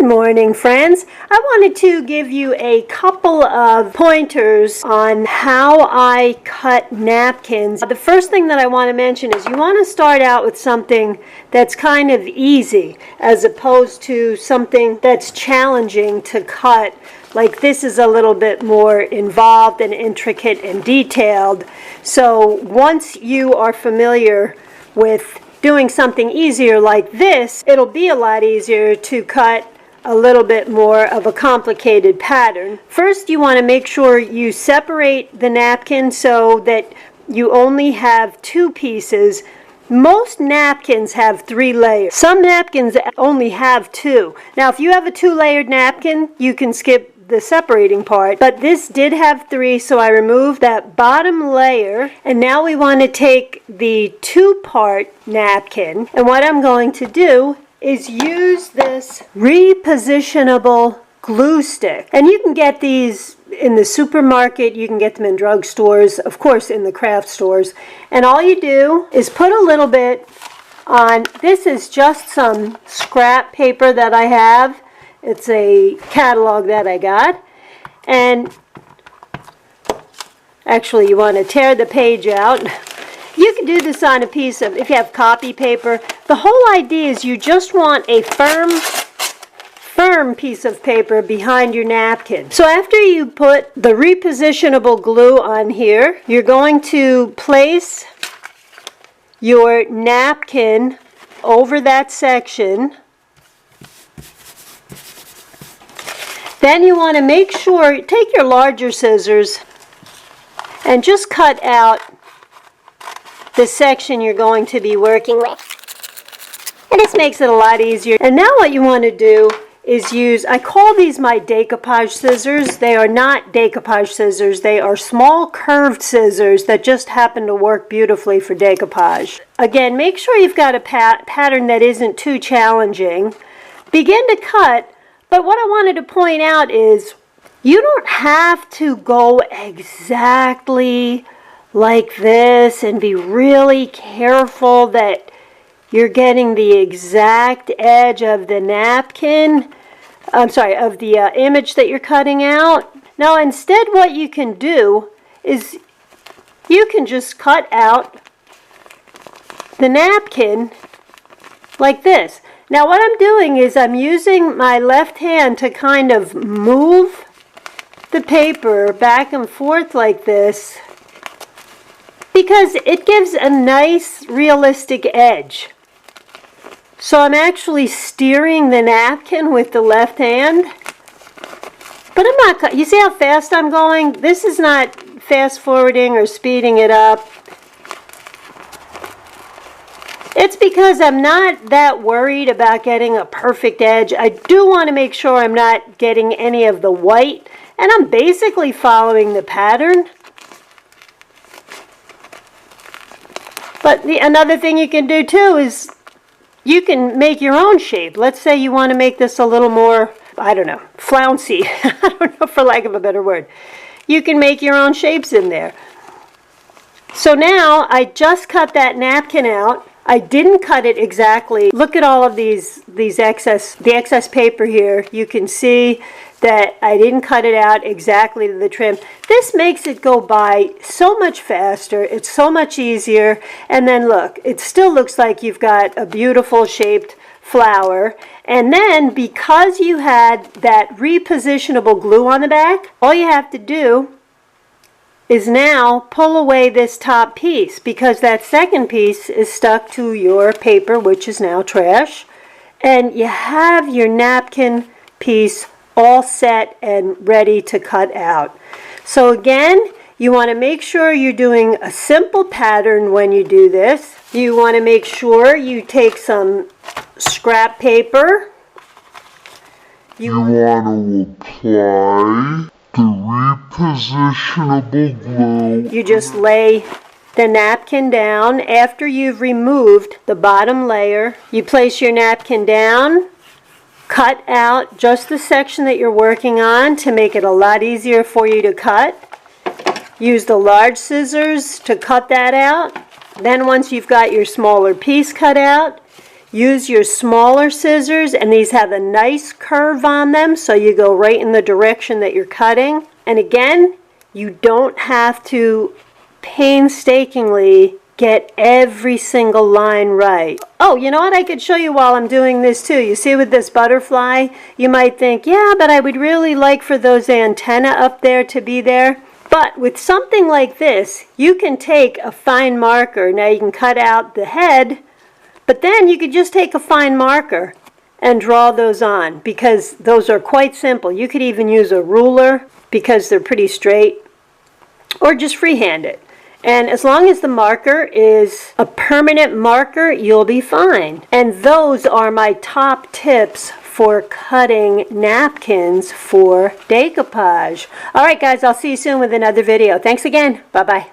morning, friends. I wanted to give you a couple of pointers on how I cut napkins. The first thing that I want to mention is you want to start out with something that's kind of easy as opposed to something that's challenging to cut. Like this is a little bit more involved and intricate and detailed. So once you are familiar with doing something easier like this, it'll be a lot easier to cut a little bit more of a complicated pattern. First, you want to make sure you separate the napkin so that you only have two pieces. Most napkins have 3 layers. Some napkins only have 2. Now, if you have a 2-layered napkin, you can skip the separating part, but this did have 3, so I removed that bottom layer, and now we want to take the 2-part napkin, and what I'm going to do is use this repositionable glue stick. And you can get these in the supermarket, you can get them in drugstores, of course in the craft stores, and all you do is put a little bit on. This is just some scrap paper that I have. It's a catalog that I got, and actually you want to tear the page out. You can do this on a piece of, if you have copy paper. The whole idea is you just want a firm piece of paper behind your napkin. So after you put the repositionable glue on here, you're going to place your napkin over that section. Then you want to make sure, take your larger scissors and just cut out the section you're going to be working with. And this makes it a lot easier. And now what you want to do is use, I call these my decoupage scissors. They are not decoupage scissors. They are small curved scissors that just happen to work beautifully for decoupage. Again, make sure you've got a pattern that isn't too challenging. Begin to cut. But what I wanted to point out is you don't have to go exactly like this and be really careful that you're getting the exact edge of the napkin, of the image that you're cutting out. Now instead what you can do is you can just cut out the napkin like this. Now what I'm doing is I'm using my left hand to kind of move the paper back and forth like this because it gives a nice realistic edge. So I'm actually steering the napkin with the left hand. But I'm not, you see how fast I'm going? This is not fast forwarding or speeding it up. It's because I'm not that worried about getting a perfect edge. I do want to make sure I'm not getting any of the white, and I'm basically following the pattern. But another thing you can do too is you can make your own shape. Let's say you want to make this a little more, I don't know, flouncy. I don't know, for lack of a better word. You can make your own shapes in there. So now I just cut that napkin out. I didn't cut it exactly. Look at all of the excess paper here. You can see that I didn't cut it out exactly to the trim. This makes it go by so much faster. It's so much easier. And then look, it still looks like you've got a beautiful shaped flower. And then because you had that repositionable glue on the back, all you have to do is now pull away this top piece because that second piece is stuck to your paper, which is now trash, and you have your napkin piece all set and ready to cut out. So again, you want to make sure you're doing a simple pattern when you do this. You want to make sure you take some scrap paper. You want to apply the repositionable glue. You just lay the napkin down. After you've removed the bottom layer, you place your napkin down, cut out just the section that you're working on to make it a lot easier for you to cut. Use the large scissors to cut that out. Then once you've got your smaller piece cut out, use your smaller scissors, and these have a nice curve on them, so you go right in the direction that you're cutting. And again, you don't have to painstakingly get every single line right. Oh, you know what? I could show you while I'm doing this too. You see with this butterfly, you might think, yeah, but I would really like for those antennae up there to be there. But with something like this, you can take a fine marker. Now you can cut out the head, but then you could just take a fine marker and draw those on, because those are quite simple. You could even use a ruler because they're pretty straight, or just freehand it. And as long as the marker is a permanent marker, you'll be fine. And those are my top tips for cutting napkins for decoupage. All right, guys, I'll see you soon with another video. Thanks again. Bye-bye.